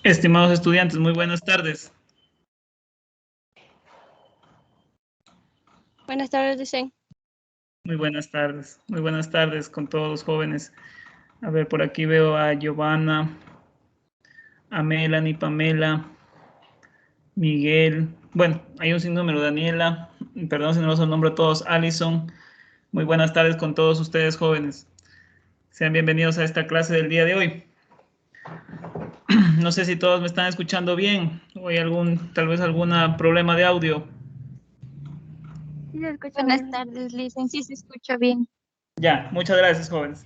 Estimados estudiantes, muy buenas tardes. Buenas tardes, dicen. Muy buenas tardes con todos los jóvenes. A ver, por aquí veo a Giovanna, a Melanie, Pamela, Miguel. Bueno, hay un sinnúmero, Daniela. Perdón si no los nombro a todos. Alison. Muy buenas tardes con todos ustedes, jóvenes. Sean bienvenidos a esta clase del día de hoy. No sé si todos me están escuchando bien o hay tal vez algún problema de audio. Sí, se escucha. Buenas tardes, Licen. Sí, se escucha bien. Ya, muchas gracias, jóvenes.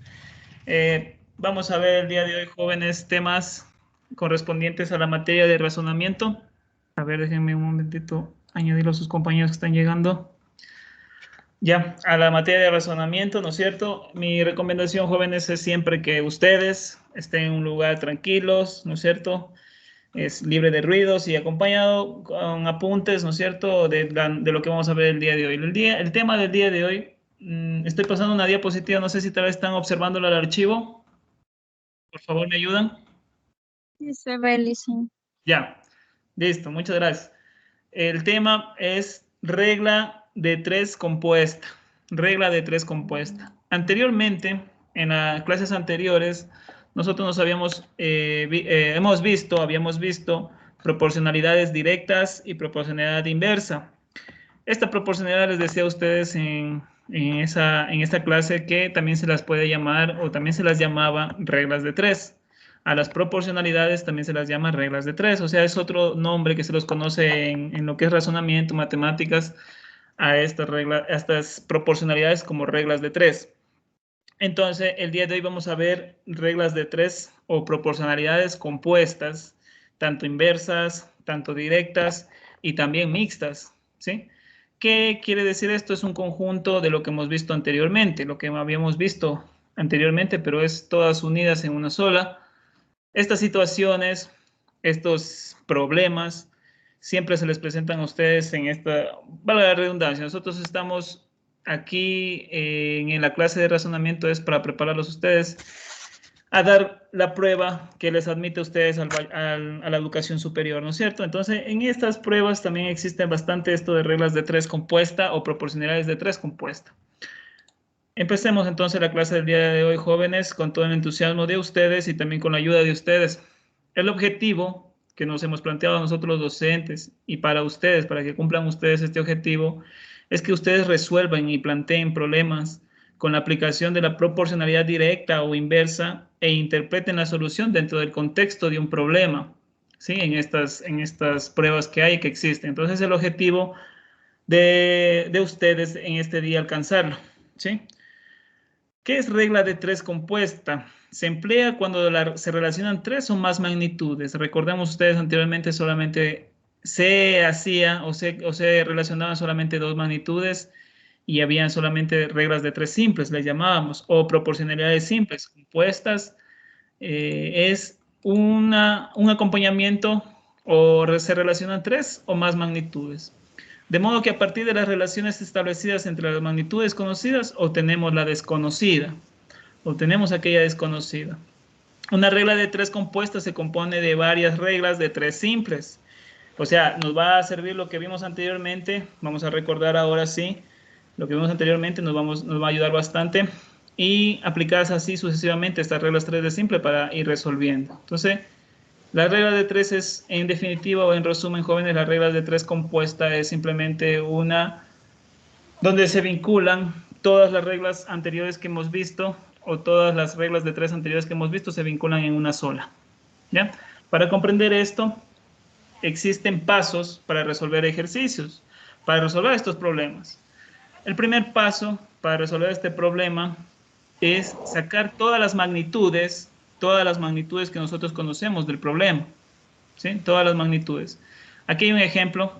Vamos a ver el día de hoy, jóvenes, temas correspondientes a la materia de razonamiento. A ver, déjenme un momentito añadir a sus compañeros que están llegando. Ya, a la materia de razonamiento, ¿no es cierto? Mi recomendación, jóvenes, es siempre que ustedes estén en un lugar tranquilos, ¿no es cierto? Es libre de ruidos y acompañado con apuntes, ¿no es cierto?, de lo que vamos a ver el día de hoy. El tema del día de hoy, estoy pasando una diapositiva, no sé si tal vez están observándolo al archivo. Por favor, ¿me ayudan? Sí, se ve, Licen. Ya, listo, muchas gracias. El tema es regla de tres compuesta. Regla de tres compuesta. Anteriormente, en las clases anteriores, nosotros habíamos visto proporcionalidades directas y proporcionalidad inversa. Esta proporcionalidad les decía a ustedes en esta clase que también se las puede llamar o también se las llamaba reglas de tres. A las proporcionalidades también se las llama reglas de tres, o sea, es otro nombre que se los conoce en lo que es razonamiento, matemáticas, a estas proporcionalidades como reglas de tres. Entonces, el día de hoy vamos a ver reglas de tres o proporcionalidades compuestas, tanto inversas, tanto directas y también mixtas, ¿sí? ¿Qué quiere decir esto? Es un conjunto de lo que hemos visto anteriormente, lo que habíamos visto anteriormente, pero es todas unidas en una sola. Estas situaciones, estos problemas, siempre se les presentan a ustedes en esta, valga la redundancia, nosotros estamos aquí en la clase de razonamiento es para prepararlos a ustedes a dar la prueba que les admite a ustedes a la educación superior, ¿no es cierto? Entonces, en estas pruebas también existen bastante esto de reglas de tres compuesta o proporcionalidades de tres compuesta. Empecemos entonces la clase del día de hoy, jóvenes, con todo el entusiasmo de ustedes y también con la ayuda de ustedes. El objetivo que nos hemos planteado nosotros los docentes y para ustedes, para que cumplan ustedes este objetivo, es que ustedes resuelvan y planteen problemas con la aplicación de la proporcionalidad directa o inversa e interpreten la solución dentro del contexto de un problema, ¿sí? En estas pruebas que hay, que existen. Entonces, el objetivo de ustedes en este día alcanzarlo, ¿sí? ¿Qué es regla de tres compuesta? Se emplea cuando se relacionan tres o más magnitudes. Recordemos ustedes anteriormente solamente se hacía o se relacionaban solamente dos magnitudes y habían solamente reglas de tres simples, les llamábamos, o proporcionalidades simples. Compuestas es un acompañamiento o se relacionan tres o más magnitudes. De modo que a partir de las relaciones establecidas entre las magnitudes conocidas, obtenemos la desconocida, obtenemos aquella desconocida. Una regla de tres compuesta se compone de varias reglas de tres simples. O sea, nos va a servir lo que vimos anteriormente, vamos a recordar ahora sí, lo que vimos anteriormente nos va a ayudar bastante y aplicadas así sucesivamente estas reglas 3 de simple para ir resolviendo. Entonces, la regla de tres es, en definitiva o en resumen, jóvenes, la regla de tres compuesta es simplemente una donde se vinculan todas las reglas anteriores que hemos visto o todas las reglas de tres anteriores que hemos visto se vinculan en una sola. ¿Ya? Para comprender esto, existen pasos para resolver ejercicios, para resolver estos problemas. El primer paso para resolver este problema es sacar todas las magnitudes que nosotros conocemos del problema, ¿sí? Todas las magnitudes. Aquí hay un ejemplo,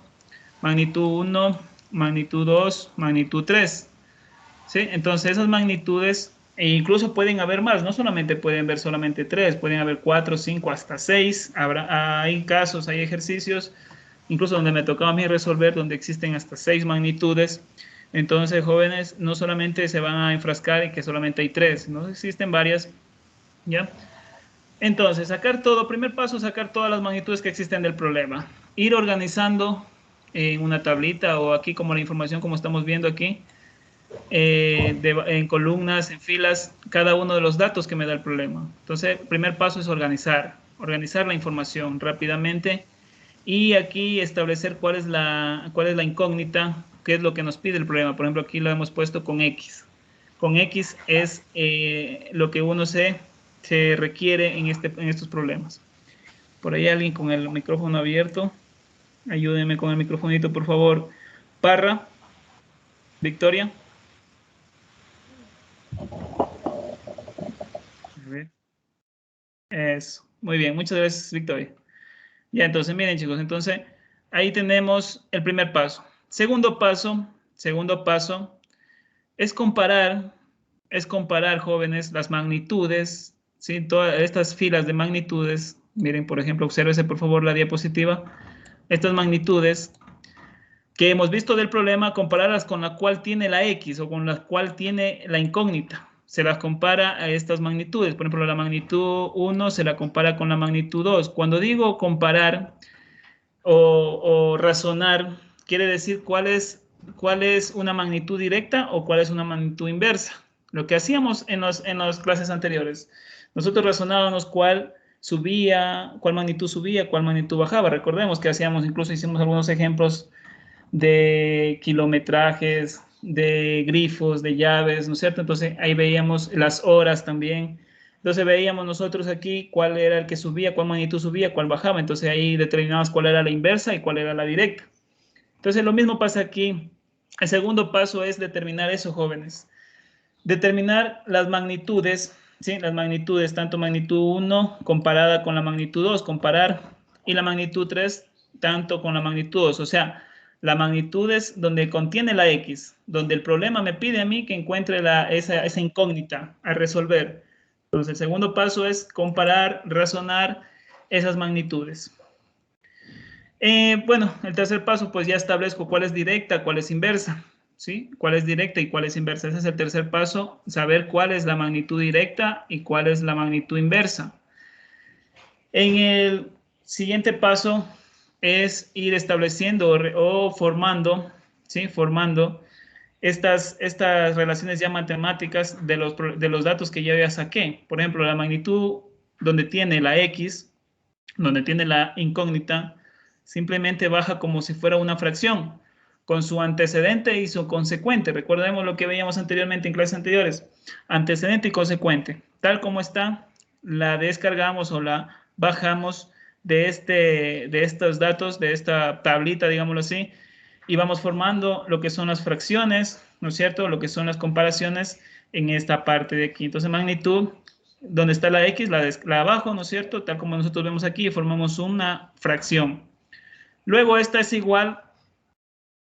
magnitud 1, magnitud 2, magnitud 3, ¿sí? Entonces esas magnitudes, e incluso pueden haber más, no solamente pueden ver solamente 3, pueden haber 4, 5, hasta 6, hay casos, hay ejercicios, incluso donde me tocaba a mí resolver, donde existen hasta 6 magnitudes. Entonces, jóvenes, no solamente se van a enfrascar en que solamente hay 3, no existen varias, ¿ya? Entonces, sacar todo, primer paso, sacar todas las magnitudes que existen del problema. Ir organizando en una tablita o aquí como la información como estamos viendo aquí, en columnas, en filas, cada uno de los datos que me da el problema. Entonces, el primer paso es organizar la información rápidamente y aquí establecer cuál es la incógnita, qué es lo que nos pide el problema. Por ejemplo, aquí lo hemos puesto con X. Con X es lo que uno se requiere en estos problemas. Por ahí alguien con el micrófono abierto. Ayúdenme con el microfonito, por favor. Parra. Victoria. A ver. Eso. Muy bien, muchas gracias, Victoria. Ya, entonces, miren, chicos, entonces, ahí tenemos el primer paso. Segundo paso, es comparar, jóvenes, las magnitudes, ¿sí? Todas estas filas de magnitudes. Miren, por ejemplo, obsérvese, por favor, la diapositiva. Estas magnitudes que hemos visto del problema, compararlas con la cual tiene la X o con la cual tiene la incógnita. Se las compara a estas magnitudes. Por ejemplo, la magnitud 1 se la compara con la magnitud 2. Cuando digo comparar o razonar, quiere decir cuál es una magnitud directa o cuál es una magnitud inversa. Lo que hacíamos en las clases anteriores. Nosotros razonábamos cuál magnitud subía, cuál magnitud bajaba. Recordemos que incluso hicimos algunos ejemplos de kilometrajes, de grifos, de llaves, ¿no es cierto? Entonces ahí veíamos las horas también. Entonces veíamos nosotros aquí cuál era el que subía, cuál magnitud subía, cuál bajaba. Entonces ahí determinamos cuál era la inversa y cuál era la directa. Entonces lo mismo pasa aquí. El segundo paso es determinar eso, jóvenes. Determinar las magnitudes, ¿sí? Las magnitudes, tanto magnitud 1 comparada con la magnitud 2, comparar, y la magnitud 3 tanto con la magnitud 2. O sea, la magnitud es donde contiene la X, donde el problema me pide a mí que encuentre esa incógnita a resolver. Entonces, el segundo paso es comparar, razonar esas magnitudes. Bueno, el tercer paso, pues ya establezco cuál es directa, cuál es inversa, ¿sí? Cuál es directa y cuál es inversa. Ese es el tercer paso, saber cuál es la magnitud directa y cuál es la magnitud inversa. En el siguiente paso es ir estableciendo o formando, ¿sí? Formando estas relaciones ya matemáticas de los datos que ya saqué. Por ejemplo, la magnitud donde tiene la X, donde tiene la incógnita, simplemente baja como si fuera una fracción, con su antecedente y su consecuente. Recordemos lo que veíamos anteriormente en clases anteriores. Antecedente y consecuente. Tal como está, la descargamos o la bajamos de estos datos, de esta tablita, digámoslo así, y vamos formando lo que son las fracciones, ¿no es cierto? Lo que son las comparaciones en esta parte de aquí. Entonces, magnitud, donde está la X, la abajo, ¿no es cierto? Tal como nosotros vemos aquí, formamos una fracción. Luego, esta es igual,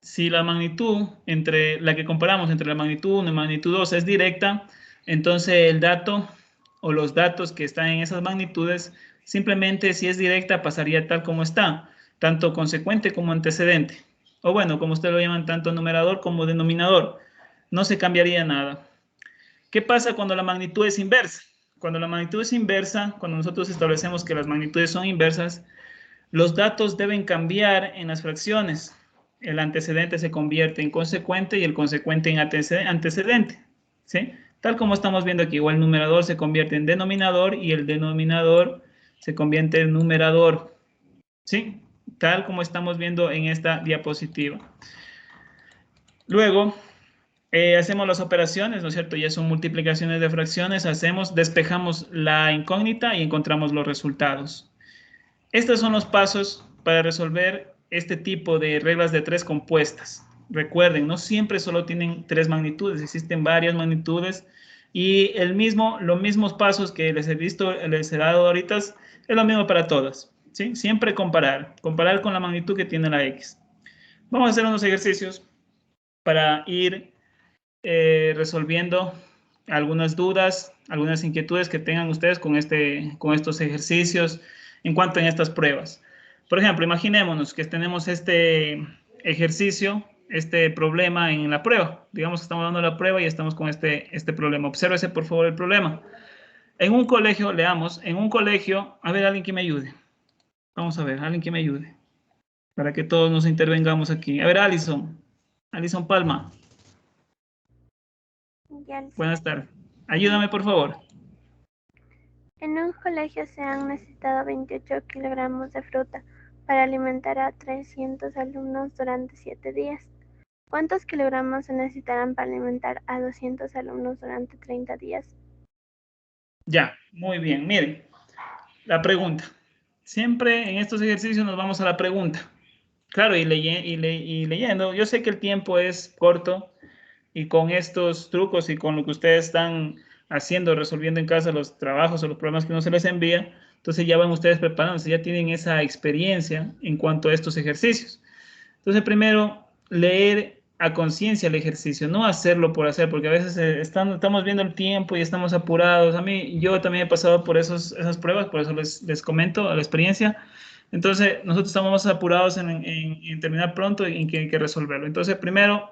si la magnitud entre la que comparamos entre la magnitud 1 y magnitud 2 es directa, entonces el dato o los datos que están en esas magnitudes, simplemente si es directa pasaría tal como está, tanto consecuente como antecedente. O bueno, como ustedes lo llaman, tanto numerador como denominador. No se cambiaría nada. ¿Qué pasa cuando la magnitud es inversa? Cuando la magnitud es inversa, cuando nosotros establecemos que las magnitudes son inversas, los datos deben cambiar en las fracciones. El antecedente se convierte en consecuente y el consecuente en antecedente, ¿sí? Tal como estamos viendo aquí, o el numerador se convierte en denominador y el denominador se convierte en numerador, ¿sí? Tal como estamos viendo en esta diapositiva. Luego, hacemos las operaciones, ¿no es cierto? Ya son multiplicaciones de fracciones, despejamos la incógnita y encontramos los resultados. Estos son los pasos para resolver este tipo de reglas de tres compuestas. Recuerden, no siempre solo tienen tres magnitudes, existen varias magnitudes y los mismos pasos que les he dado ahorita, es lo mismo para todas, ¿sí? Siempre comparar con la magnitud que tiene la X. Vamos a hacer unos ejercicios para ir resolviendo algunas dudas, algunas inquietudes que tengan ustedes con estos ejercicios en cuanto a estas pruebas. Por ejemplo, imaginémonos que tenemos este ejercicio, este problema en la prueba. Digamos que estamos dando la prueba y estamos con este problema. Obsérvese, por favor, el problema. En un colegio, leamos, en un colegio, a ver, alguien que me ayude. Vamos a ver, alguien que me ayude. Para que todos nos intervengamos aquí. A ver, Alison. Alison Palma. Ya. Buenas tardes. Ayúdame, por favor. En un colegio se han necesitado 28 kilogramos de fruta para alimentar a 300 alumnos durante 7 días. ¿Cuántos kilogramos se necesitarán para alimentar a 200 alumnos durante 30 días? Ya, muy bien. Miren, la pregunta. Siempre en estos ejercicios nos vamos a la pregunta. Claro, y leyendo. Yo sé que el tiempo es corto y con estos trucos y con lo que ustedes están haciendo, resolviendo en casa los trabajos o los problemas que uno se les envía, entonces ya van ustedes preparándose, ya tienen esa experiencia en cuanto a estos ejercicios. Entonces, primero, leer a conciencia el ejercicio, no hacerlo por hacer, porque a veces estamos viendo el tiempo y estamos apurados. A mí, yo también he pasado por esas pruebas, por eso les comento la experiencia. Entonces, nosotros estamos más apurados en terminar pronto y en que hay que resolverlo. Entonces, primero,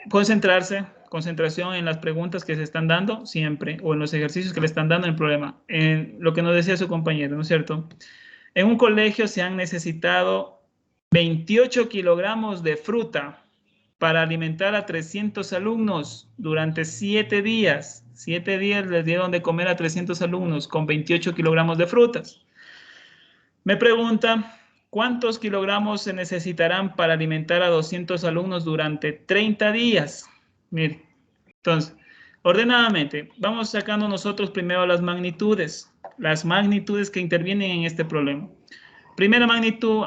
concentración en las preguntas que se están dando siempre, o en los ejercicios que le están dando el problema. En lo que nos decía su compañero, ¿no es cierto? En un colegio se han necesitado 28 kilogramos de fruta para alimentar a 300 alumnos durante 7 días. 7 días les dieron de comer a 300 alumnos con 28 kilogramos de frutas. Me pregunta, ¿cuántos kilogramos se necesitarán para alimentar a 200 alumnos durante 30 días? Mire, entonces, ordenadamente, vamos sacando nosotros primero las magnitudes que intervienen en este problema. Primera magnitud,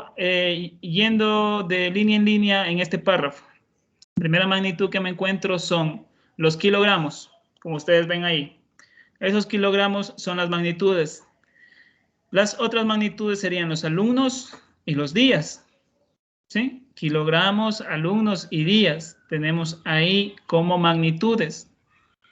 yendo de línea en línea en este párrafo. Primera magnitud que me encuentro son los kilogramos, como ustedes ven ahí. Esos kilogramos son las magnitudes. Las otras magnitudes serían los alumnos y los días. ¿Sí? Kilogramos, alumnos y días tenemos ahí como magnitudes.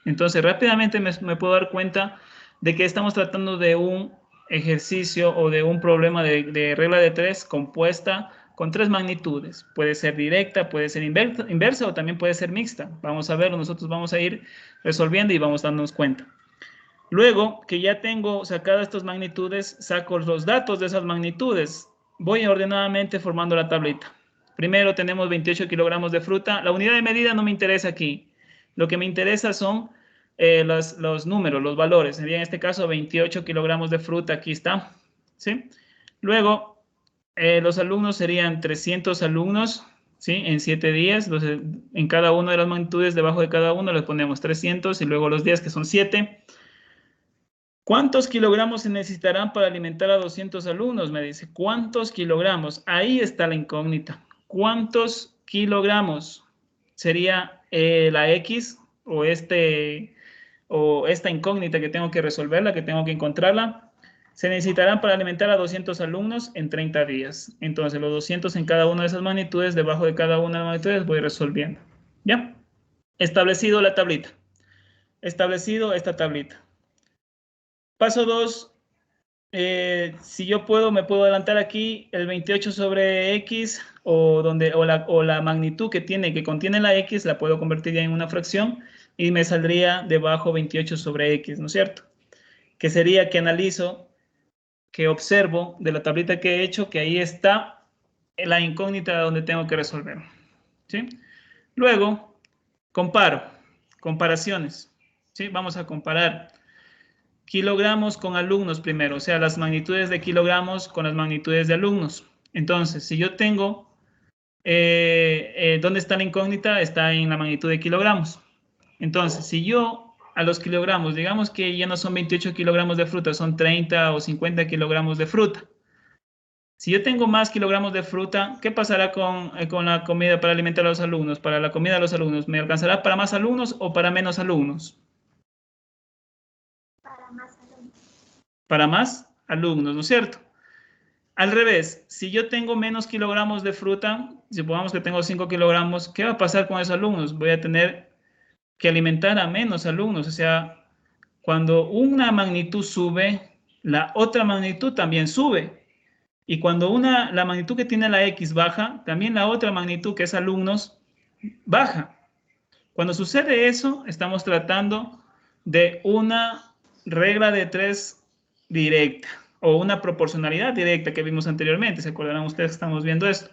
Entonces, rápidamente me puedo dar cuenta de que estamos tratando de un ejercicio o de un problema de regla de 3 compuesta con 3 magnitudes. Puede ser directa, puede ser inversa o también puede ser mixta. Vamos a verlo, nosotros vamos a ir resolviendo y vamos dándonos cuenta. Luego que ya tengo sacadas estas magnitudes, saco los datos de esas magnitudes. Voy ordenadamente formando la tablita. Primero tenemos 28 kilogramos de fruta. La unidad de medida no me interesa aquí. Lo que me interesa son los números, los valores. Sería en este caso 28 kilogramos de fruta. Aquí está. ¿Sí? Luego, los alumnos serían 300 alumnos, ¿sí? En 7 días. Entonces, en cada una de las magnitudes, debajo de cada uno, le ponemos 300 y luego los días que son 7. ¿Cuántos kilogramos se necesitarán para alimentar a 200 alumnos? Me dice, ¿cuántos kilogramos? Ahí está la incógnita. ¿Cuántos kilogramos? Sería la X o esta incógnita que tengo que resolverla, que tengo que encontrarla. Se necesitarán para alimentar a 200 alumnos en 30 días. Entonces, los 200 en cada una de esas magnitudes, debajo de cada una de las magnitudes, voy resolviendo. ¿Ya? Establecido la tablita. Establecido esta tablita. Paso 2, si yo puedo, me puedo adelantar aquí el 28 sobre X o la magnitud que contiene la X, la puedo convertir ya en una fracción y me saldría debajo 28 sobre X, ¿no es cierto? Que sería que analizo, que observo de la tablita que he hecho, que ahí está la incógnita donde tengo que resolver. ¿Sí? Luego, comparaciones. ¿Sí? Vamos a comparar kilogramos con alumnos primero, o sea, las magnitudes de kilogramos con las magnitudes de alumnos. Entonces, si yo tengo, ¿dónde está la incógnita? Está en la magnitud de kilogramos. Entonces, si yo a los kilogramos, digamos que ya no son 28 kilogramos de fruta, son 30 o 50 kilogramos de fruta. Si yo tengo más kilogramos de fruta, ¿qué pasará con la comida para alimentar a los alumnos? Para la comida de los alumnos, ¿me alcanzará para más alumnos o para menos alumnos? Para más alumnos, ¿no es cierto? Al revés, si yo tengo menos kilogramos de fruta, supongamos que tengo 5 kilogramos, ¿qué va a pasar con esos alumnos? Voy a tener que alimentar a menos alumnos. O sea, cuando una magnitud sube, la otra magnitud también sube. Y cuando la magnitud que tiene la X baja, también la otra magnitud que es alumnos baja. Cuando sucede eso, estamos tratando de regla de 3 directa o una proporcionalidad directa que vimos anteriormente. ¿Se acordarán ustedes que estamos viendo esto?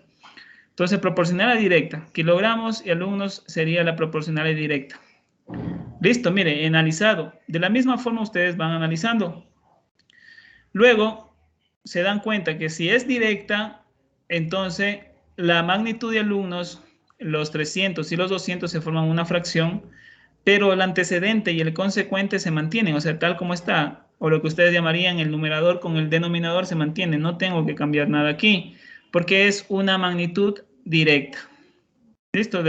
Entonces, proporcionalidad directa. Kilogramos y alumnos sería la proporcionalidad directa. Listo, mire, analizado. De la misma forma ustedes van analizando. Luego, se dan cuenta que si es directa, entonces la magnitud de alumnos, los 300 y los 200 se forman una fracción, pero el antecedente y el consecuente se mantienen, o sea, tal como está, o lo que ustedes llamarían el numerador con el denominador se mantiene. No tengo que cambiar nada aquí, porque es una magnitud directa. ¿Listo?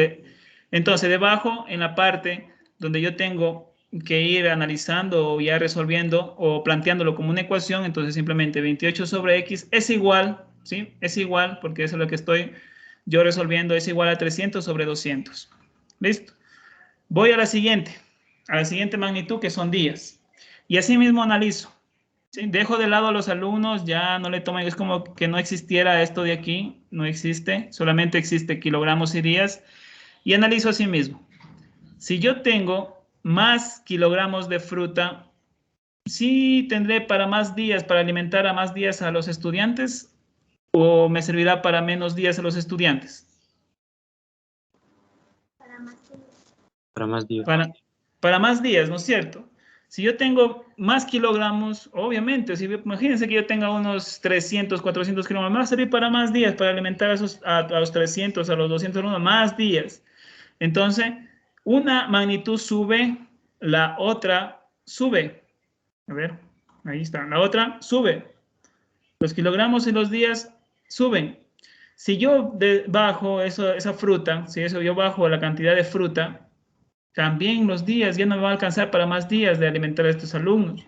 Entonces, debajo, en la parte donde yo tengo que ir analizando o ya resolviendo o planteándolo como una ecuación, entonces simplemente 28 sobre x es igual, ¿sí? Es igual, porque eso es lo que estoy yo resolviendo, es igual a 300 sobre 200. ¿Listo? Voy a la siguiente magnitud, que son días. Y así mismo analizo. ¿Sí? Dejo de lado a los alumnos, ya no le toman, es como que no existiera esto de aquí, no existe, solamente existe kilogramos y días. Y analizo así mismo. Si yo tengo más kilogramos de fruta, ¿sí tendré para más días, para alimentar a más días a los estudiantes? ¿O me servirá para menos días a los estudiantes? Para más días. Para más días, ¿no es cierto? Si yo tengo más kilogramos, obviamente, imagínense que yo tenga unos 300, 400 kilogramos, me va a servir para más días, para alimentar a los 300, a los 200 alumnos, más días. Entonces, una magnitud sube, la otra sube. A ver, ahí está, la otra sube. Los kilogramos y los días suben. Si yo bajo esa fruta, si yo bajo la cantidad de fruta, también los días ya no me va a alcanzar para más días de alimentar a estos alumnos.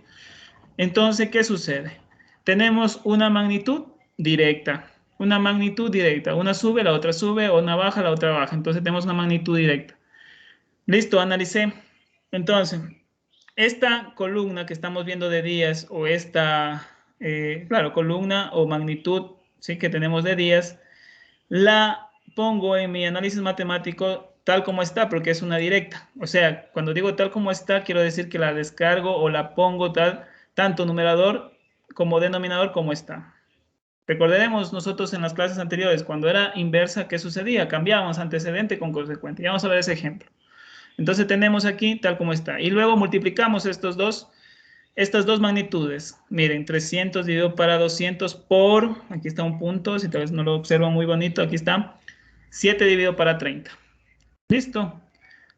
Entonces, ¿qué sucede? Tenemos una magnitud directa. Una magnitud directa. Una sube, la otra sube, o una baja, la otra baja. Entonces tenemos una magnitud directa. Listo, analicé. Entonces, esta columna que estamos viendo de días, o esta, claro, columna o magnitud, ¿sí? Que tenemos de días, la pongo en mi análisis matemático tal como está, porque es una directa. O sea, cuando digo tal como está, quiero decir que la descargo o la pongo tanto numerador como denominador como está. Recordaremos nosotros en las clases anteriores, cuando era inversa, ¿qué sucedía? Cambiábamos antecedente con consecuente. Ya vamos a ver ese ejemplo. Entonces tenemos aquí tal como está. Y luego multiplicamos estas dos magnitudes. Miren, 300 dividido para 200 por, aquí está un punto, si tal vez no lo observan muy bonito, aquí está, 7 dividido para 30. ¿Listo?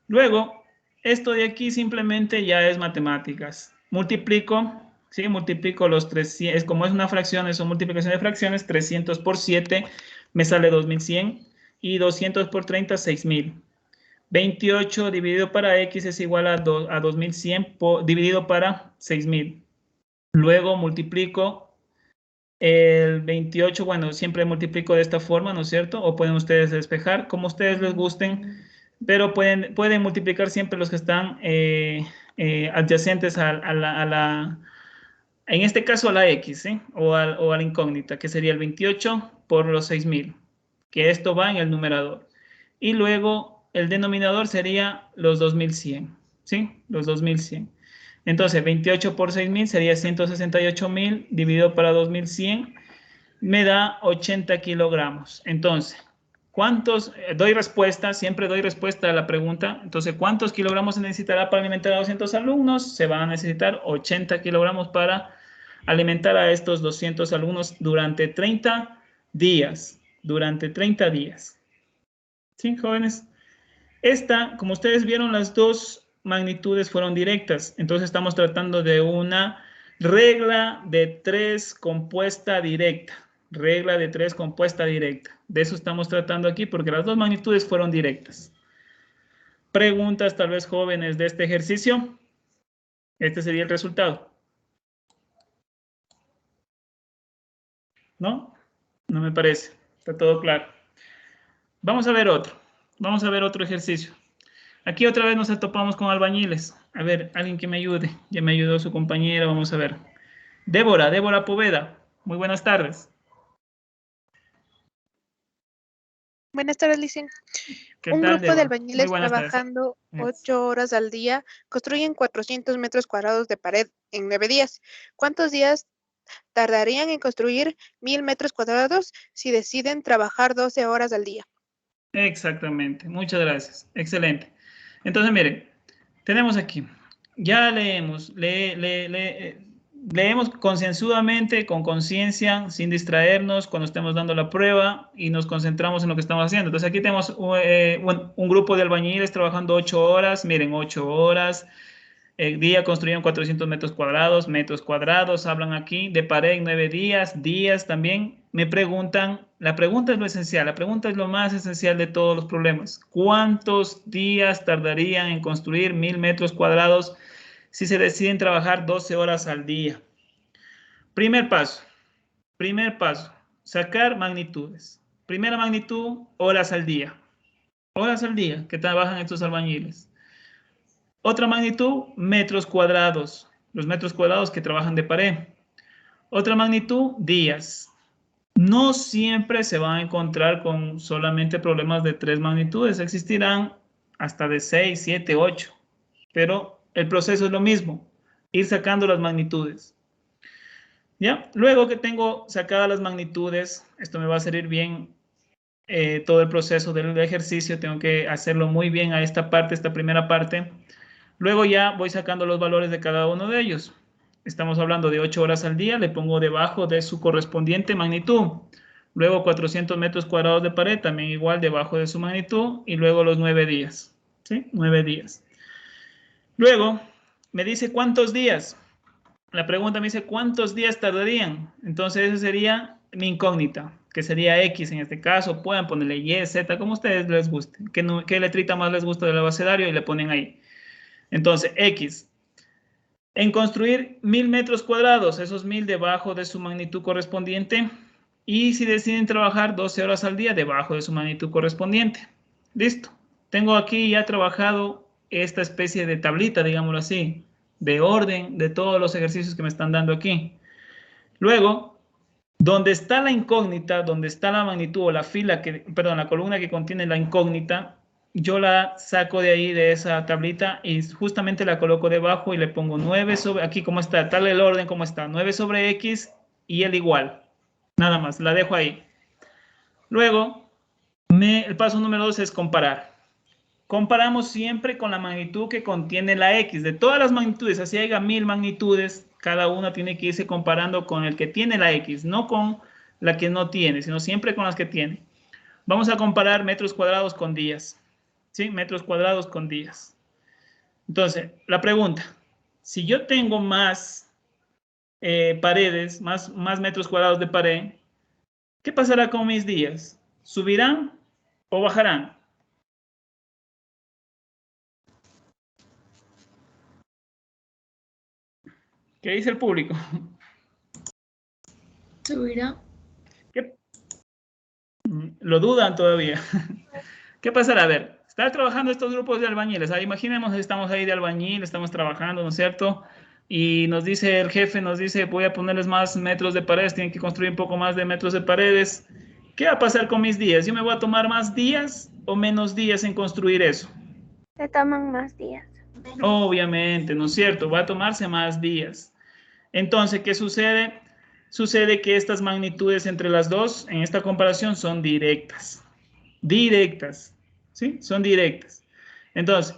Luego, esto de aquí simplemente ya es matemáticas. Multiplico, ¿sí? Multiplico los 300, como es una fracción, es una multiplicación de fracciones, 300 por 7 me sale 2100 y 200 por 30, 6000. 28 dividido para x es igual a 2100 dividido para 6000. Luego multiplico el 28, bueno, siempre multiplico de esta forma, ¿no es cierto? O pueden ustedes despejar, como ustedes les gusten, pero pueden multiplicar siempre los que están adyacentes en este caso a la x, ¿sí? O a la incógnita, que sería el 28 por los 6000, que esto va en el numerador. Y luego el denominador sería los 2100, ¿sí? Los 2100. Entonces, 28 por 6000 sería 168.000 dividido para 2100, me da 80 kilogramos. Entonces, ¿cuántos? Doy respuesta, siempre doy respuesta a la pregunta. Entonces, ¿cuántos kilogramos se necesitará para alimentar a 200 alumnos? Se van a necesitar 80 kilogramos para alimentar a estos 200 alumnos durante 30 días. Durante 30 días. ¿Sí, jóvenes? Esta, como ustedes vieron, las dos magnitudes fueron directas. Entonces estamos tratando de una regla de 3 compuesta directa. Regla de 3 compuesta directa. De eso estamos tratando aquí porque las dos magnitudes fueron directas. Preguntas tal vez, jóvenes, de este ejercicio. Este sería el resultado. ¿No? No me parece. Está todo claro. Vamos a ver otro. Vamos a ver otro ejercicio. Aquí otra vez nos topamos con albañiles. A ver, alguien que me ayude. Ya me ayudó su compañera, vamos a ver. Débora Poveda. Muy buenas tardes. Buenas tardes, Licen. ¿Qué Un tal, grupo de Débora? Muy albañiles buenas tardes. trabajando 8 horas al día construyen 400 metros cuadrados de pared en 9 días. ¿Cuántos días tardarían en construir 1000 metros cuadrados si deciden trabajar 12 horas al día? Exactamente, muchas gracias. Excelente. Entonces, miren, tenemos aquí, ya leemos concienzudamente, con conciencia, sin distraernos cuando estemos dando la prueba y nos concentramos en lo que estamos haciendo. Entonces, aquí tenemos un grupo de albañiles trabajando 8 horas, miren, 8 horas. El día construyeron 400 metros cuadrados, hablan aquí de pared en 9 días, días también. Me preguntan, la pregunta es lo esencial, la pregunta es lo más esencial de todos los problemas. ¿Cuántos días tardarían en construir 1000 metros cuadrados si se deciden trabajar 12 horas al día? Primer paso, sacar magnitudes. Primera magnitud, horas al día. Horas al día que trabajan estos albañiles. Otra magnitud, metros cuadrados, los metros cuadrados que trabajan de pared. Otra magnitud, días. No siempre se van a encontrar con solamente problemas de 3 magnitudes, existirán hasta de 6, 7, 8, pero el proceso es lo mismo, ir sacando las magnitudes. ¿Ya? Luego que tengo sacadas las magnitudes, esto me va a servir bien todo el proceso del ejercicio, tengo que hacerlo muy bien a esta parte, esta primera parte. Luego ya voy sacando los valores de cada uno de ellos. Estamos hablando de 8 horas al día, le pongo debajo de su correspondiente magnitud. Luego 400 metros cuadrados de pared, también igual debajo de su magnitud. Y luego los 9 días. ¿Sí? 9 días. Luego me dice cuántos días. La pregunta me dice cuántos días tardarían. Entonces esa sería mi incógnita, que sería X en este caso. Pueden ponerle Y, Z, como a ustedes les guste. ¿Qué letrita más les gusta del abecedario? Y le ponen ahí. Entonces, X. En construir 1000 metros cuadrados, esos 1000 debajo de su magnitud correspondiente. Y si deciden trabajar 12 horas al día, debajo de su magnitud correspondiente. Listo. Tengo aquí ya trabajado esta especie de tablita, digámoslo así, de orden de todos los ejercicios que me están dando aquí. Luego, donde está la incógnita, donde está la magnitud o la la columna que contiene la incógnita, yo la saco de ahí, de esa tablita, y justamente la coloco debajo y le pongo 9 sobre, aquí como está, tal el orden como está, 9 sobre X y el igual. Nada más, la dejo ahí. Luego, el paso número 2 es comparar. Comparamos siempre con la magnitud que contiene la X. De todas las magnitudes, así haya 1000 magnitudes, cada una tiene que irse comparando con el que tiene la X, no con la que no tiene, sino siempre con las que tiene. Vamos a comparar metros cuadrados con días. ¿Sí? Metros cuadrados con días. Entonces, la pregunta, si yo tengo más paredes, más metros cuadrados de pared, ¿qué pasará con mis días? ¿Subirán o bajarán? ¿Qué dice el público? Subirá. ¿Qué? Lo dudan todavía. ¿Qué pasará? A ver, están trabajando estos grupos de albañiles. Imaginemos que estamos ahí de albañil, estamos trabajando, ¿no es cierto? Y nos dice el jefe, nos dice, voy a ponerles más metros de paredes, tienen que construir un poco más de metros de paredes. ¿Qué va a pasar con mis días? ¿Yo me voy a tomar más días o menos días en construir eso? Se toman más días. Obviamente, ¿no es cierto? Va a tomarse más días. Entonces, ¿qué sucede? Sucede que estas magnitudes entre las dos, en esta comparación, son directas. Directas, ¿sí? Son directas. Entonces,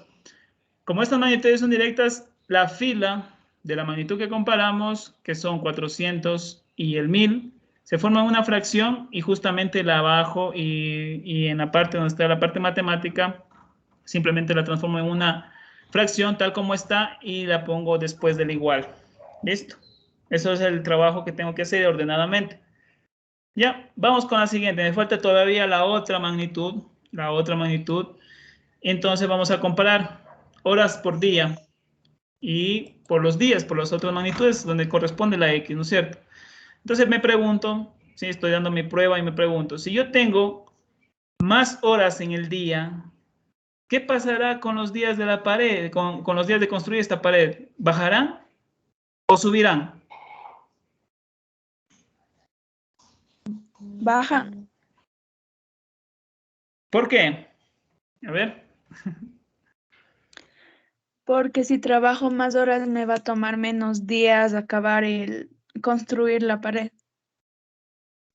como estas magnitudes son directas, la fila de la magnitud que comparamos, que son 400 y el 1000, se forma una fracción y justamente la bajo y en la parte donde está la parte matemática, simplemente la transformo en una fracción tal como está y la pongo después del igual. ¿Listo? Eso es el trabajo que tengo que hacer ordenadamente. Ya, vamos con la siguiente. Me falta todavía la otra magnitud. La otra magnitud. Entonces vamos a comparar horas por día y por los días, por las otras magnitudes donde corresponde la X, ¿no es cierto? Entonces me pregunto, sí, estoy dando mi prueba y me pregunto, si yo tengo más horas en el día, ¿qué pasará con los días de la pared, con los días de construir esta pared? ¿Bajarán o subirán? Baja. ¿Por qué? A ver. Porque si trabajo más horas me va a tomar menos días construir la pared.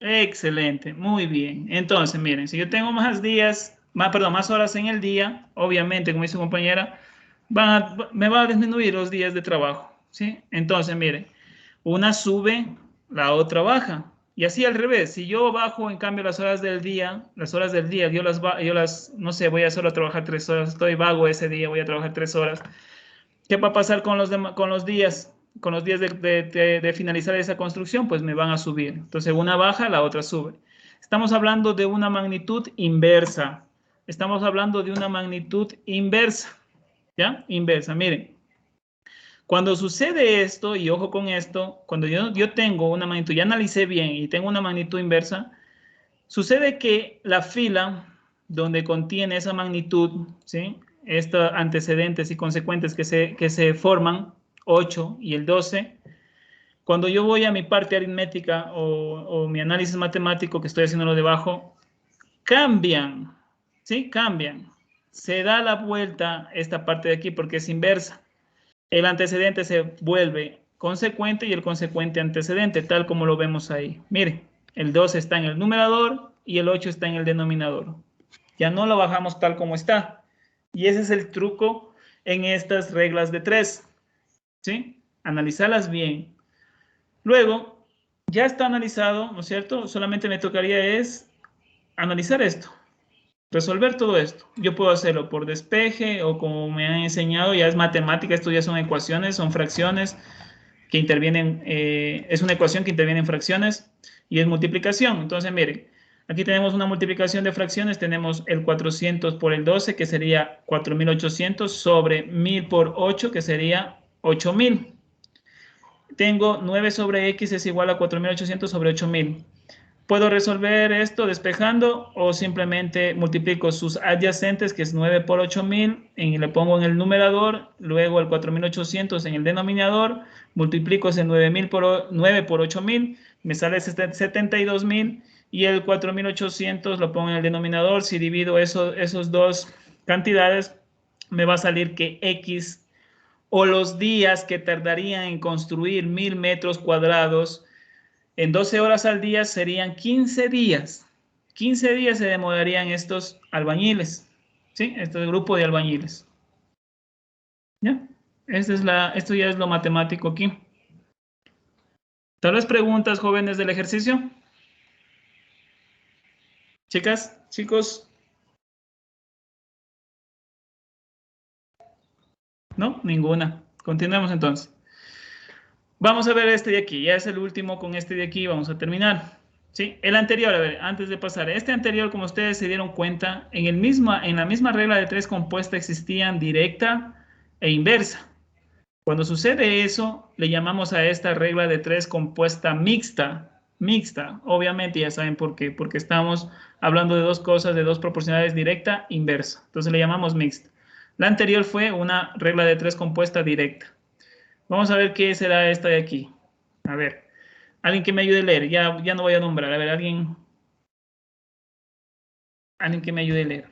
Excelente, muy bien. Entonces, miren, si yo tengo más días, más horas en el día, obviamente, como dice su compañera, me va a disminuir los días de trabajo, ¿sí? Entonces, miren, una sube, la otra baja. Y así al revés, si yo bajo, en cambio, las horas del día, yo las, no sé, voy a solo trabajar 3 horas, estoy vago ese día, voy a trabajar 3 horas. ¿Qué va a pasar con los días? Con los días de finalizar esa construcción, pues me van a subir. Entonces, una baja, la otra sube. Estamos hablando de una magnitud inversa. Estamos hablando de una magnitud inversa. ¿Ya? Inversa. Miren, cuando sucede esto, y ojo con esto, cuando yo tengo una magnitud, ya analicé bien y tengo una magnitud inversa, sucede que la fila donde contiene esa magnitud, ¿sí? Estos antecedentes y consecuentes que se forman, 8 y el 12, cuando yo voy a mi parte aritmética o mi análisis matemático que estoy haciendo lo debajo, cambian, ¿sí? Cambian. Se da la vuelta esta parte de aquí porque es inversa. El antecedente se vuelve consecuente y el consecuente antecedente, tal como lo vemos ahí. Miren, el 12 está en el numerador y el 8 está en el denominador. Ya no lo bajamos tal como está. Y ese es el truco en estas reglas de 3. ¿Sí? Analizarlas bien. Luego, ya está analizado, ¿no es cierto? Solamente me tocaría es analizar esto. Resolver todo esto. Yo puedo hacerlo por despeje o como me han enseñado, ya es matemática, esto ya son ecuaciones, son fracciones que intervienen, es una ecuación que interviene en fracciones y es multiplicación. Entonces, miren, aquí tenemos una multiplicación de fracciones, tenemos el 400 por el 12, que sería 4.800, sobre 1.000 por 8, que sería 8.000. Tengo 9 sobre x es igual a 4.800 sobre 8.000. Puedo resolver esto despejando o simplemente multiplico sus adyacentes, que es 9 por 8.000, y le pongo en el numerador, luego el 4.800 en el denominador, multiplico ese 9 por 8.000, me sale 72.000, y el 4.800 lo pongo en el denominador. Si divido esos dos cantidades, me va a salir que x, o los días que tardarían en construir 1.000 metros cuadrados, en 12 horas al día serían 15 días. 15 días se demorarían estos albañiles, ¿sí? Este grupo de albañiles. ¿Ya? Esto ya es lo matemático aquí. Tal vez preguntas, jóvenes, del ejercicio. Chicas, chicos. ¿No? Ninguna. Continuemos entonces. Vamos a ver este de aquí. Ya es el último con este de aquí. Vamos a terminar. ¿Sí? El anterior, a ver, antes de pasar. Este anterior, como ustedes se dieron cuenta, en la misma regla de 3 compuesta existían directa e inversa. Cuando sucede eso, le llamamos a esta regla de 3 compuesta mixta. Mixta, obviamente ya saben por qué. Porque estamos hablando de dos cosas, de dos proporcionalidades, directa e inversa. Entonces le llamamos mixta. La anterior fue una regla de 3 compuesta directa. Vamos a ver qué será esta de aquí. A ver, alguien que me ayude a leer. Ya no voy a nombrar. A ver, alguien que me ayude a leer.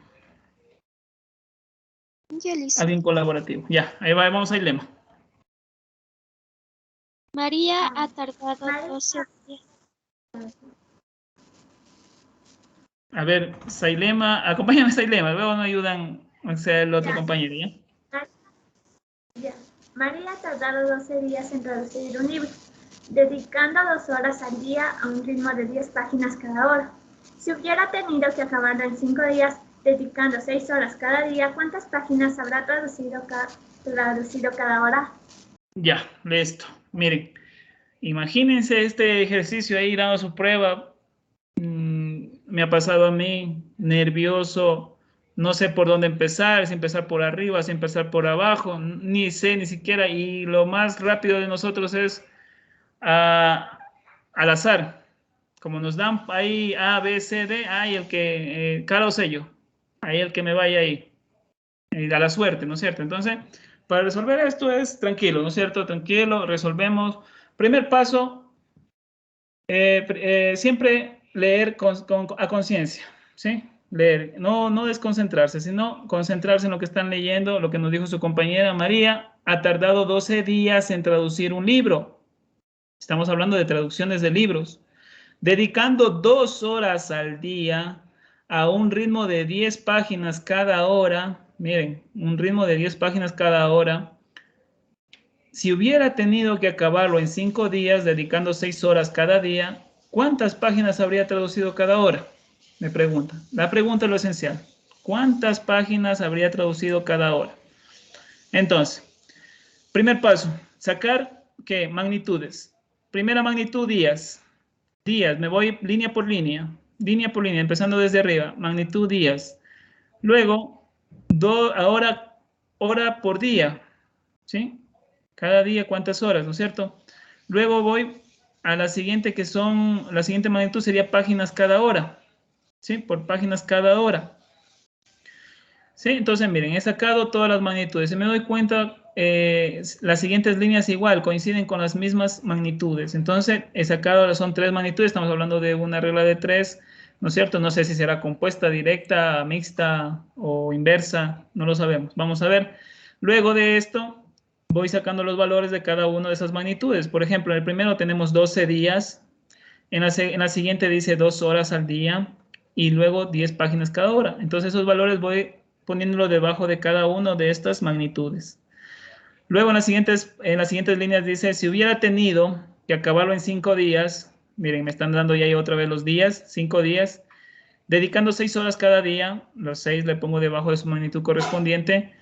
Alguien colaborativo. Ya, ahí va, vamos al lema. María ha tardado 12 días. A ver, Sailema, acompáñame Sailema, luego no ayudan, o sea, el otro compañero, ¿ya? Ya. María ha tardado 12 días en traducir un libro, dedicando 2 horas al día a un ritmo de 10 páginas cada hora. Si hubiera tenido que acabarlo en 5 días, dedicando 6 horas cada día, ¿cuántas páginas habrá traducido cada hora? Ya, listo. Miren, imagínense este ejercicio ahí dando su prueba. Me ha pasado a mí, nervioso, no sé por dónde empezar, si empezar por arriba, si empezar por abajo, ni sé ni siquiera, y lo más rápido de nosotros es al azar. Como nos dan ahí A, B, C, D, ahí el que, cara o sello, ahí el que me vaya ahí, a la suerte, ¿no es cierto? Entonces, para resolver esto es tranquilo, ¿no es cierto? Tranquilo, resolvemos. Primer paso, siempre leer a conciencia, ¿sí? leer, no desconcentrarse, sino concentrarse en lo que están leyendo, lo que nos dijo su compañera María, ha tardado 12 días en traducir un libro. Estamos hablando de traducciones de libros. Dedicando 2 horas al día a un ritmo de 10 páginas cada hora. Miren, un ritmo de 10 páginas cada hora. Si hubiera tenido que acabarlo en 5 días, dedicando 6 horas cada día, ¿cuántas páginas habría traducido cada hora? Me preguntan. La pregunta es lo esencial. ¿Cuántas páginas habría traducido cada hora? Entonces, primer paso, sacar, ¿qué? Magnitudes. Primera magnitud, días. Días, me voy línea por línea, empezando desde arriba, magnitud días. Luego, ahora, hora por día, ¿sí? Cada día, ¿cuántas horas, no es cierto? Luego voy a la siguiente, la siguiente magnitud sería páginas cada hora, ¿sí? Por páginas cada hora. ¿Sí? Entonces, miren, he sacado todas las magnitudes. Si me doy cuenta, las siguientes líneas igual, coinciden con las mismas magnitudes. Entonces, he sacado, son 3 magnitudes, estamos hablando de una regla de 3, ¿no es cierto? No sé si será compuesta, directa, mixta o inversa, no lo sabemos. Vamos a ver. Luego de esto, voy sacando los valores de cada una de esas magnitudes. Por ejemplo, en el primero tenemos 12 días, en la siguiente dice 2 horas al día y luego 10 páginas cada hora. Entonces, esos valores voy poniéndolo debajo de cada una de estas magnitudes. Luego en las siguientes líneas dice, si hubiera tenido que acabarlo en 5 días, miren, me están dando ya otra vez los días, 5 días, dedicando 6 horas cada día, los 6 le pongo debajo de su magnitud correspondiente,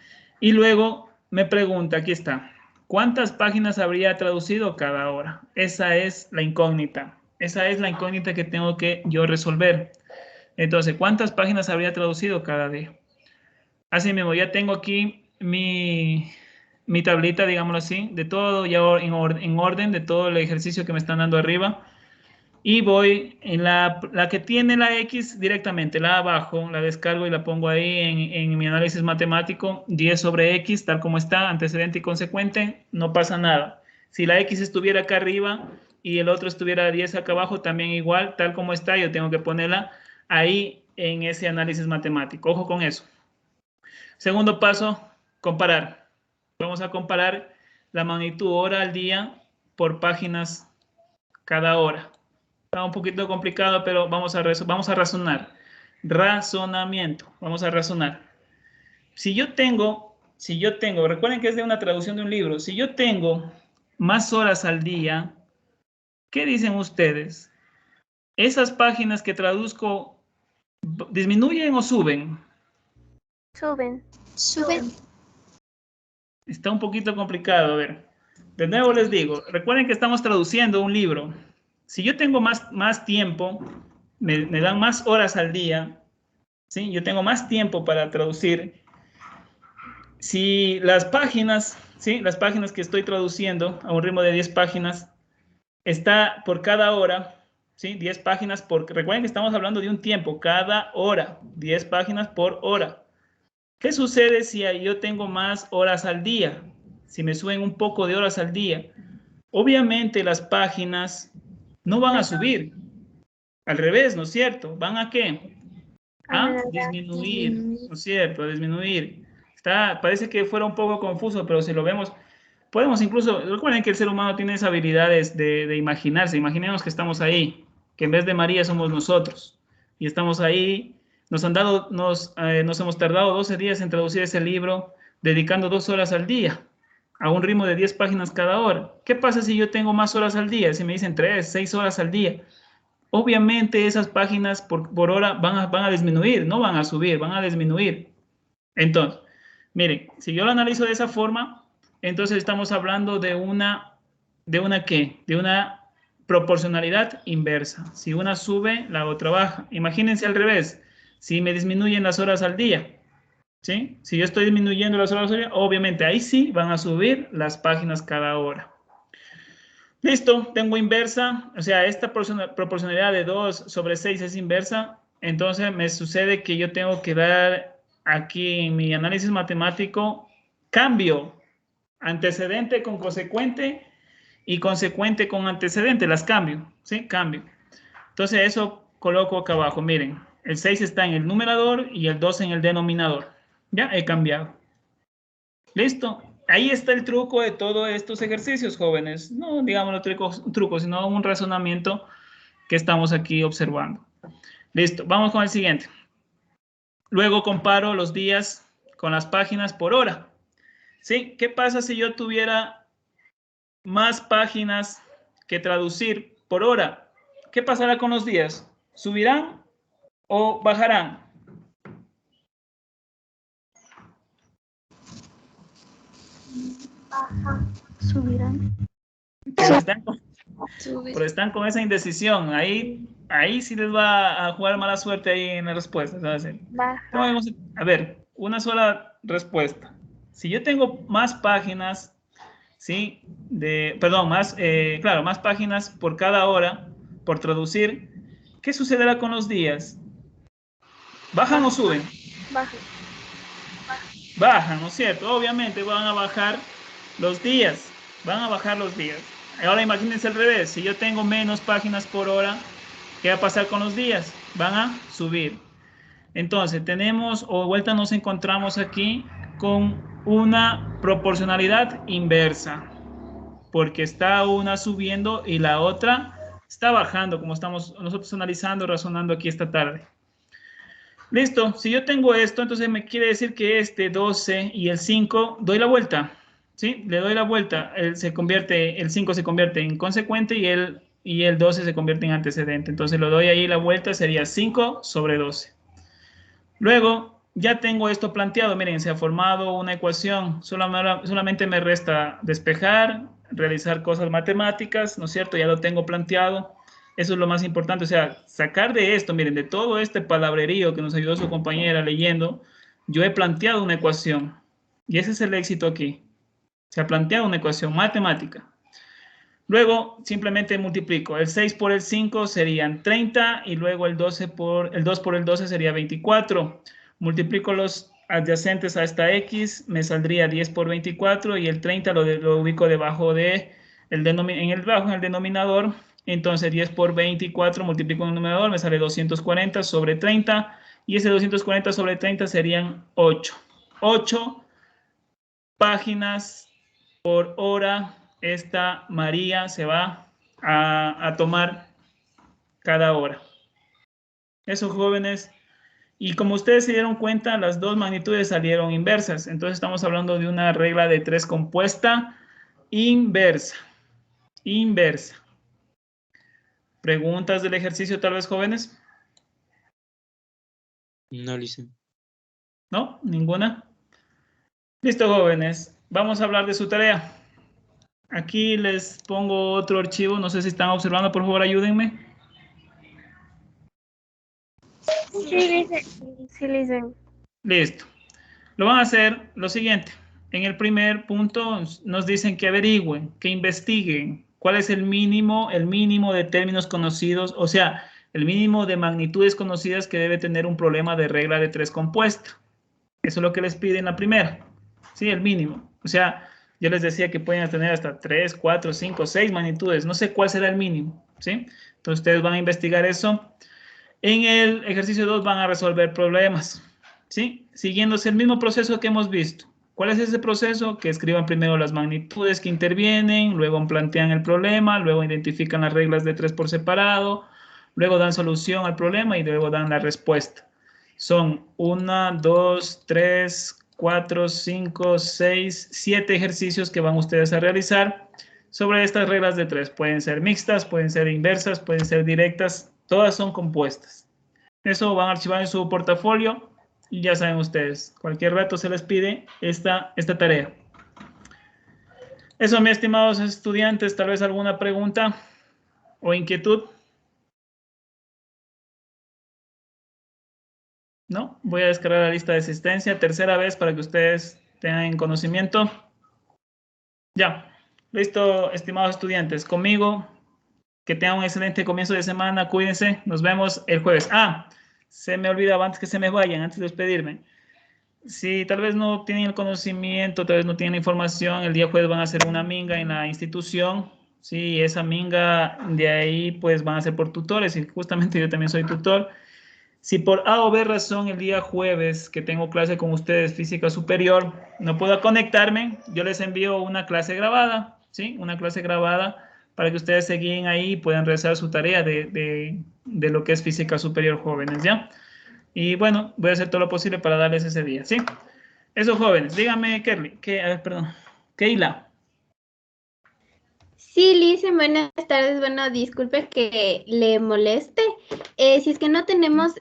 y luego me pregunta, aquí está, ¿cuántas páginas habría traducido cada hora? Esa es la incógnita, que tengo que yo resolver. Entonces, ¿cuántas páginas habría traducido cada día? Así mismo, ya tengo aquí mi tablita, digámoslo así, de todo ya en orden, de todo el ejercicio que me están dando arriba. Y voy en la que tiene la X directamente, la abajo, la descargo y la pongo ahí en mi análisis matemático, 10 sobre X, tal como está, antecedente y consecuente, no pasa nada. Si la X estuviera acá arriba y el otro estuviera 10 acá abajo, también igual, tal como está, yo tengo que ponerla ahí en ese análisis matemático. Ojo con eso. Segundo paso, comparar. Vamos a comparar la magnitud hora al día por páginas cada hora. Está un poquito complicado, pero vamos a razonar. Razonamiento. Vamos a razonar. Si yo tengo, recuerden que es de una traducción de un libro. Si yo tengo más horas al día, ¿qué dicen ustedes? ¿Esas páginas que traduzco disminuyen o suben? Suben. Está un poquito complicado, a ver. De nuevo les digo, recuerden que estamos traduciendo un libro. Si yo tengo más tiempo, me dan más horas al día, ¿sí? Yo tengo más tiempo para traducir. Si las páginas, ¿sí? Las páginas que estoy traduciendo a un ritmo de 10 páginas, está por cada hora, ¿sí? 10 páginas recuerden que estamos hablando de un tiempo, cada hora, 10 páginas por hora. ¿Qué sucede si yo tengo más horas al día? Si me suben un poco de horas al día. Obviamente las páginas no van a subir. Al revés, ¿no es cierto? ¿Van a qué? A disminuir, ¿no es cierto? A disminuir. Parece que fuera un poco confuso, pero si lo vemos, podemos incluso, recuerden que el ser humano tiene esas habilidades de imaginarse. Imaginemos que estamos ahí, que en vez de María somos nosotros. Y estamos ahí. Nos hemos tardado 12 días en traducir ese libro, dedicando 2 horas al día, a un ritmo de 10 páginas cada hora. ¿Qué pasa si yo tengo más horas al día? Si me dicen 3, 6 horas al día. Obviamente esas páginas por hora van a disminuir, no van a subir, van a disminuir. Entonces, miren, si yo lo analizo de esa forma, entonces estamos hablando de una ¿qué? De una proporcionalidad inversa. Si una sube, la otra baja. Imagínense al revés. Si me disminuyen las horas al día, ¿sí? Si yo estoy disminuyendo las horas al día, obviamente ahí sí van a subir las páginas cada hora. Listo, tengo inversa, o sea, esta proporcionalidad de 2 sobre 6 es inversa, entonces me sucede que yo tengo que dar aquí en mi análisis matemático cambio antecedente con consecuente y consecuente con antecedente, las cambio, ¿sí? Cambio. Entonces eso coloco acá abajo, miren. El 6 está en el numerador y el 2 en el denominador. Ya he cambiado. ¿Listo? Ahí está el truco de todos estos ejercicios, jóvenes. No, digamos, truco, sino un razonamiento que estamos aquí observando. Listo, vamos con el siguiente. Luego comparo los días con las páginas por hora. ¿Sí? ¿Qué pasa si yo tuviera más páginas que traducir por hora? ¿Qué pasará con los días? ¿Subirán o bajarán? Subirán. Pero están con esa indecisión. Ahí sí les va a jugar mala suerte ahí en la respuesta. A ver, una sola respuesta. Si yo tengo más páginas, ¿sí? Más páginas por cada hora, por traducir, ¿qué sucederá con los días? ¿Bajan o suben? Bajan, ¿no es cierto? Obviamente van a bajar los días. Van a bajar los días. Ahora imagínense al revés. Si yo tengo menos páginas por hora, ¿qué va a pasar con los días? Van a subir. Entonces, nos encontramos aquí con una proporcionalidad inversa. Porque está una subiendo y la otra está bajando, como estamos nosotros analizando, razonando aquí esta tarde. Listo. Si yo tengo esto, entonces me quiere decir que este 12 y el 5, doy la vuelta. ¿Sí? Le doy la vuelta, el 5 se convierte en consecuente y el 12 se convierte en antecedente. Entonces lo doy ahí la vuelta, sería 5 sobre 12. Luego, ya tengo esto planteado. Miren, se ha formado una ecuación. Solamente me resta despejar, realizar cosas matemáticas, ¿no es cierto? Ya lo tengo planteado. Eso es lo más importante. O sea, sacar de esto, miren, de todo este palabrerío que nos ayudó su compañera leyendo, yo he planteado una ecuación. Y ese es el éxito aquí. Se ha planteado una ecuación matemática. Luego simplemente multiplico. El 6 por el 5 serían 30 y luego el 2 por el 12 sería 24. Multiplico los adyacentes a esta X, me saldría 10 por 24 y el 30 lo ubico debajo en el denominador. Entonces 10 por 24 multiplico en el numerador, me sale 240 sobre 30 y ese 240 sobre 30 serían 8. 8 páginas por hora esta María se va a tomar cada hora. Eso, jóvenes. Y como ustedes se dieron cuenta, las dos magnitudes salieron inversas. Entonces estamos hablando de una regla de 3 compuesta inversa. Inversa. ¿Preguntas del ejercicio tal vez, jóvenes? No, Listen. ¿No? ¿Ninguna? Listo, jóvenes. Vamos a hablar de su tarea. Aquí les pongo otro archivo. No sé si están observando. Por favor, ayúdenme. Sí, listen. Listo. Lo van a hacer lo siguiente. En el primer punto nos dicen que averigüen, que investiguen cuál es el mínimo de términos conocidos, o sea, el mínimo de magnitudes conocidas que debe tener un problema de regla de 3 compuesta. Eso es lo que les pide en la primera. Sí, el mínimo. O sea, yo les decía que pueden tener hasta 3, 4, 5, 6 magnitudes. No sé cuál será el mínimo. ¿Sí? Entonces ustedes van a investigar eso. En el ejercicio 2 van a resolver problemas. ¿Sí? Siguiéndose el mismo proceso que hemos visto. ¿Cuál es ese proceso? Que escriban primero las magnitudes que intervienen, luego plantean el problema, luego identifican las reglas de 3 por separado, luego dan solución al problema y luego dan la respuesta. Son 1, 2, 3, 4, 5, 6, 7 ejercicios que van ustedes a realizar sobre estas reglas de 3. Pueden ser mixtas, pueden ser inversas, pueden ser directas, todas son compuestas. Eso van a archivar en su portafolio y ya saben ustedes, cualquier rato se les pide esta tarea. Eso, mis estimados estudiantes, tal vez alguna pregunta o inquietud. ¿No? Voy a descargar la lista de asistencia, tercera vez para que ustedes tengan conocimiento. Ya, listo, estimados estudiantes, conmigo. Que tengan un excelente comienzo de semana, cuídense, nos vemos el jueves. Se me olvidaba antes que se me vayan, antes de despedirme. Si tal vez no tienen el conocimiento, tal vez no tienen la información, el día jueves van a hacer una minga en la institución. Sí, esa minga de ahí pues van a ser por tutores y justamente yo también soy tutor. Si por A o B razón el día jueves que tengo clase con ustedes, física superior, no puedo conectarme, yo les envío una clase grabada, ¿sí? Una clase grabada para que ustedes se guíen ahí y puedan realizar su tarea de lo que es física superior, jóvenes, ¿ya? Y bueno, voy a hacer todo lo posible para darles ese día, ¿sí? Eso, jóvenes. Dígame, Keila. Sí, Liz, buenas tardes. Bueno, disculpe que le moleste. Si es que no tenemos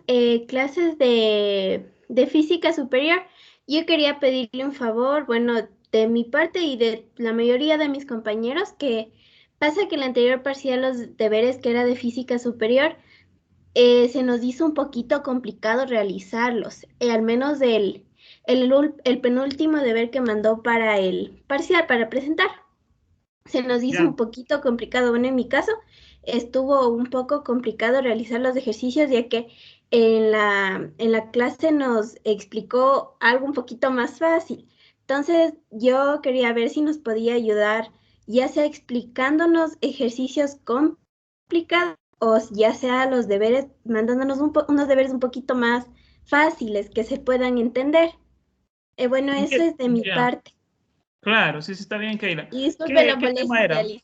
clases de física superior, yo quería pedirle un favor, bueno, de mi parte y de la mayoría de mis compañeros, que pasa que el anterior parcial, los deberes que era de física superior, se nos hizo un poquito complicado realizarlos, al menos el penúltimo deber que mandó para el parcial, para presentar. Se nos hizo un poquito complicado. Bueno, en mi caso estuvo un poco complicado realizar los ejercicios, ya que en la clase nos explicó algo un poquito más fácil. Entonces yo quería ver si nos podía ayudar, ya sea explicándonos ejercicios complicados o ya sea los deberes, mandándonos unos deberes un poquito más fáciles que se puedan entender. Bueno, eso es de mi parte. Claro, sí, está bien, Keila. Y disculpe la ¿Qué tema era? Liz.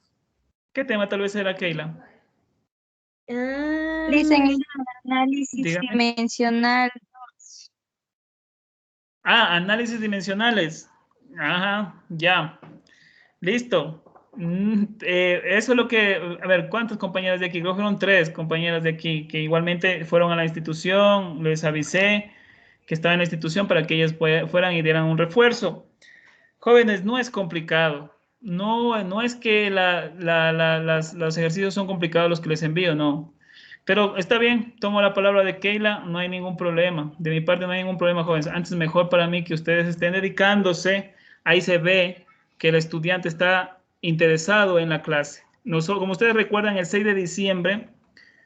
¿Qué tema tal vez era, Keila? Liz, en el análisis dimensional. Análisis dimensionales. Ajá, ya. Listo. Eso es lo que, a ver, ¿cuántas compañeras de aquí? Creo que fueron 3 compañeras de aquí que igualmente fueron a la institución, les avisé que estaba en la institución para que ellas fueran y dieran un refuerzo. Jóvenes, no es complicado. No es que los ejercicios son complicados los que les envío, no. Pero está bien, tomo la palabra de Keila, no hay ningún problema. De mi parte no hay ningún problema, jóvenes. Antes mejor para mí que ustedes estén dedicándose. Ahí se ve que el estudiante está interesado en la clase. Nosotros, como ustedes recuerdan, el 6 de diciembre,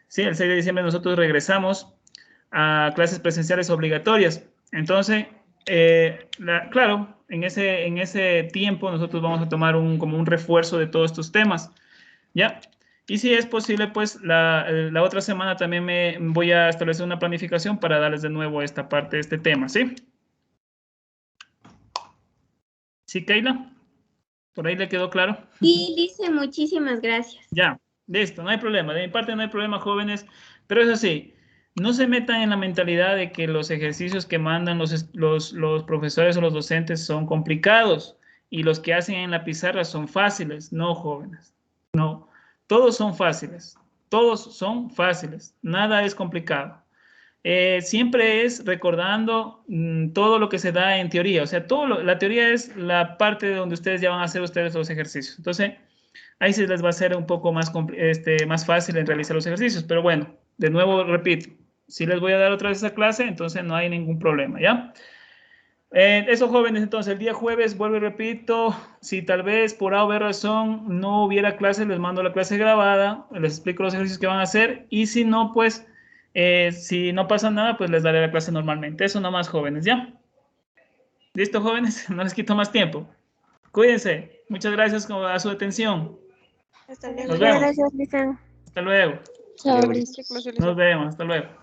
sí, el 6 de diciembre nosotros regresamos a clases presenciales obligatorias. Entonces, claro, en ese tiempo nosotros vamos a tomar como un refuerzo de todos estos temas, ¿ya? Y si es posible, pues la otra semana también me voy a establecer una planificación para darles de nuevo esta parte de este tema, ¿sí? ¿Sí, Keila? ¿Por ahí le quedó claro? Sí, Lice, muchísimas gracias. Ya, listo, no hay problema. De mi parte no hay problema, jóvenes. Pero eso sí, no se metan en la mentalidad de que los ejercicios que mandan los profesores o los docentes son complicados y los que hacen en la pizarra son fáciles. No, jóvenes. No, todos son fáciles. Todos son fáciles. Nada es complicado. Siempre es recordando todo lo que se da en teoría. O sea, la teoría es la parte de donde ustedes ya van a hacer ustedes los ejercicios. Entonces, ahí sí les va a ser un poco más fácil en realizar los ejercicios. Pero bueno, de nuevo repito, si les voy a dar otra vez esa clase, entonces no hay ningún problema, ¿ya? Eso, jóvenes, entonces el día jueves, vuelvo y repito, si tal vez por A o B razón no hubiera clase, les mando la clase grabada, les explico los ejercicios que van a hacer, y si no, pues, si no pasa nada, pues les daré la clase normalmente. Eso nomás, jóvenes, ¿ya? ¿Listo, jóvenes? No les quito más tiempo. Cuídense. Muchas gracias a su atención. Hasta luego. Nos vemos. Gracias, Lisan. Hasta luego. Chao, Luego. Liz. Nos vemos. Hasta luego.